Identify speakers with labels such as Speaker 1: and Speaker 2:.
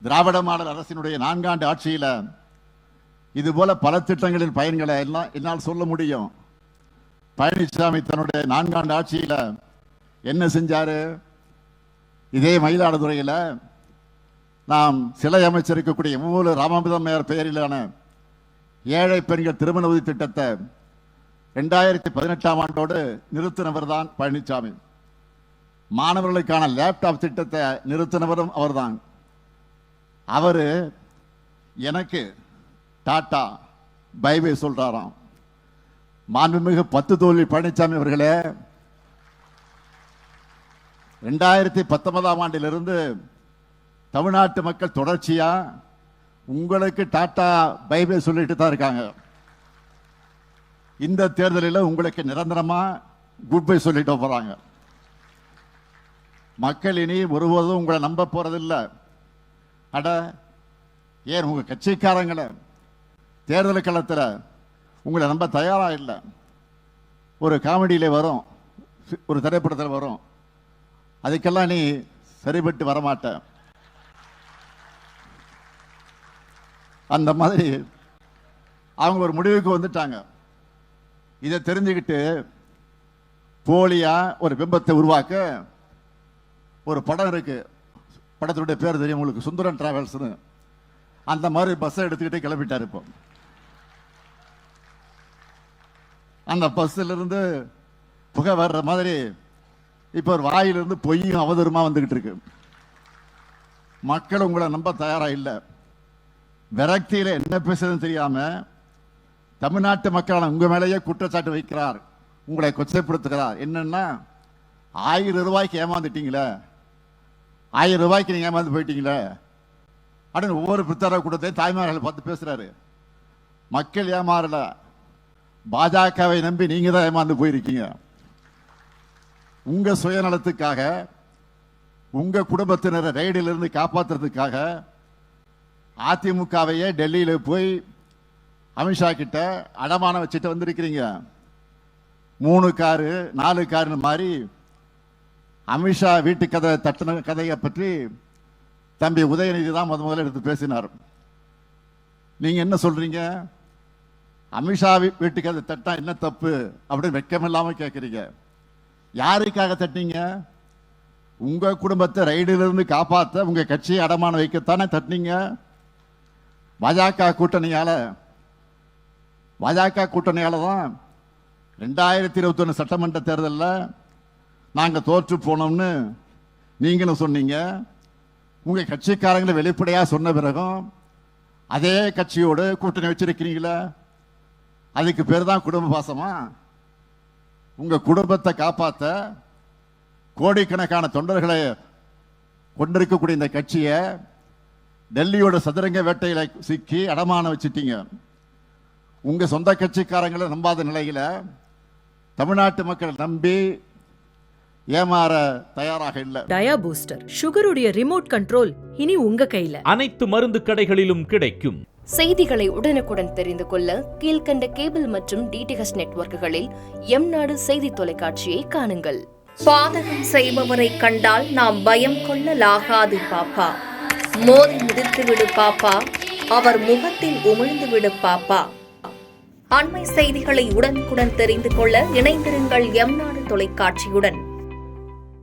Speaker 1: திராவிட model அரசினுடைய 4 ஆண்டு ஆட்சியில இது போல பல திட்டங்களின் பயன்களை எல்லாம் என்னால் சொல்ல முடியும். பழனிசாமி தன்னுடைய 4 ஆண்டு ஆட்சியில என்ன செஞ்சாரு? இதே மயிலாடுதுறையில் நாம் சிலை அமைச்சிருக்கக்கூடிய மூல ராமாமிர்தமையார் பெயரிலான ஏழை பெண்கள் திருமண உதவி திட்டத்தை 2018ஆம் ஆண்டோடு நிறுத்தினவர் தான் பழனிசாமி. மாணவர்களுக்கான லேப்டாப் திட்டத்தை நிறுத்தினவரும் அவர்தான். அவரு எனக்கு டாட்டா பை பை சொல்றாராம். மாண்புமிகு 10 தோல்வி பழனிசாமி அவர்களே, 2019ஆம் ஆண்டிலிருந்து தமிழ்நாட்டு மக்கள் தொடர்ச்சியா உங்களுக்கு டாட்டா பை பை சொல்லிட்டு தான் இருக்காங்க. இந்த தேர்தலில் உங்களுக்கு நிரந்தரமா குட் பை சொல்லிட்டு போறாங்க. மக்கள் இனி ஒருபோதும் உங்களை நம்ப போறதில்லை. அட ஏன் உங்க கட்சிக்காரங்களை தேர்தல் களத்தில் உங்களை நம்ப தயாரா இல்லை. ஒரு காமெடியில வரும், ஒரு திரைப்படத்தில் வரும், அதுக்கெல்லாம் நீ சரிபட்டு வரமாட்ட. அந்த மாதிரி அவங்க ஒரு முடிவுக்கு வந்துட்டாங்க. இதை தெரிஞ்சுக்கிட்டு போலியா ஒரு பிம்பத்தை உருவாக்க ஒரு படம் இருக்கு. படத்தினுடைய பேர் தெரியும் உங்களுக்கு, சுந்தரன் டிராவல்ஸ்னு. அந்த மாதிரி பஸ்ஸை எடுத்துக்கிட்டே கிளம்பிட்டார். இப்போ அந்த பஸ்ஸில் இருந்து புகை வர்ற மாதிரி இப்போ ஒரு வாயிலிருந்து பொய்யும் அவதூறுமா வந்துகிட்டு இருக்கு. மக்கள் உங்களை நம்ப தயாரா இல்லை. விரக்தியில என்ன பேசுறதுன்னு தெரியாம தமிழ்நாட்டு மக்களான உங்க மேலேயே குற்றச்சாட்டு வைக்கிறார், உங்களை கொச்சைப்படுத்துகிறார். என்னன்னா 1000 ரூபாய்க்கு ஏமாந்துட்டீங்களே, 1000 ரூபாய்க்கு நீங்க ஏமாந்து போயிட்டீங்களே அப்படின்னு ஒவ்வொரு பிரச்சார கூட்டத்தையும் தாய்மார்களை பார்த்து பேசுறாரு. மக்கள் ஏமாறல, பாஜகவை நம்பி நீங்க தான் ஏமாந்து போயிருக்கீங்க. உங்க சுயநலத்துக்காக, உங்க குடும்பத்தினரை ரைடிலிருந்து காப்பாற்றுறதுக்காக அதிமுகவையே டெல்லியில போய் அமித்ஷா கிட்ட அடமானம் வச்சுட்டு வந்திருக்கிறீங்க. 3 காரு 4 காருன்னு மாதிரி அமித்ஷா வீட்டு கதை தட்டின கதையை பற்றி தம்பி உதயநிதி தான் முதல்ல எடுத்து பேசினார். நீங்க என்ன சொல்றீங்க? அமித்ஷா வீட்டு கதை தட்டா என்ன தப்பு அப்படின்னு வெக்கமில்லாம கேட்கறீங்க. யாருக்காக தட்டினீங்க? உங்க குடும்பத்தை ரைடிலிருந்து காப்பாற்ற உங்க கட்சியை அடமானம் வைக்கத்தானே தட்டினீங்க. பாஜக கூட்டணியால தான் 2021 சட்டமன்ற தேர்தலில் நாங்கள் தோற்று போனோம்னு நீங்களும் சொன்னீங்க. உங்க கட்சிக்காரங்களை வெளிப்படையா சொன்ன பிறகும் அதே கட்சியோடு கூட்டணி வச்சிருக்கிறீங்களா? அதுக்கு பேர் தான் குடும்ப பாசமா? உங்க குடும்பத்தை காப்பாற்ற கோடிக்கணக்கான தொண்டர்களை கொண்டிருக்கக்கூடிய இந்த கட்சியை டெல்லியோட சதுரங்க வேட்டையில சிக்கி அடமான வச்சுட்டீங்க. உங்க சொந்த கட்சிக்காரங்களை நம்பாத நிலையில தமிழ்நாட்டு மக்கள் நம்பி ஏமாற தயாராக இல்லை.
Speaker 2: டயா பூஸ்டர் சுகருடைய ரிமோட் கண்ட்ரோல் இனி உங்க கையில.
Speaker 3: அனைத்து மருந்து கடைகளிலும் கிடைக்கும்.
Speaker 4: செய்திகளை உடனுக்குடன் தெரிந்து கொள்ள கீழ்கண்ட கேபிள் மற்றும் டிடிஎச் நெட்வொர்க்குகளில் எம்நாடு செய்தி தொலைக்காட்சியை காணுங்கள். பாதகம் செய்பவரை கண்டால் நாம் பயம் கொள்ளலாகாது பாப்பா. மோதி மிதித்து விடு பாப்பா, அவர் முகத்தில் உமிழ்ந்து விடு பாப்பா. அண்மை செய்திகளை உடனுக்குடன் தெரிந்து கொள்ள இணைந்திருங்கள் எம்நாடு தொலைக்காட்சியுடன்.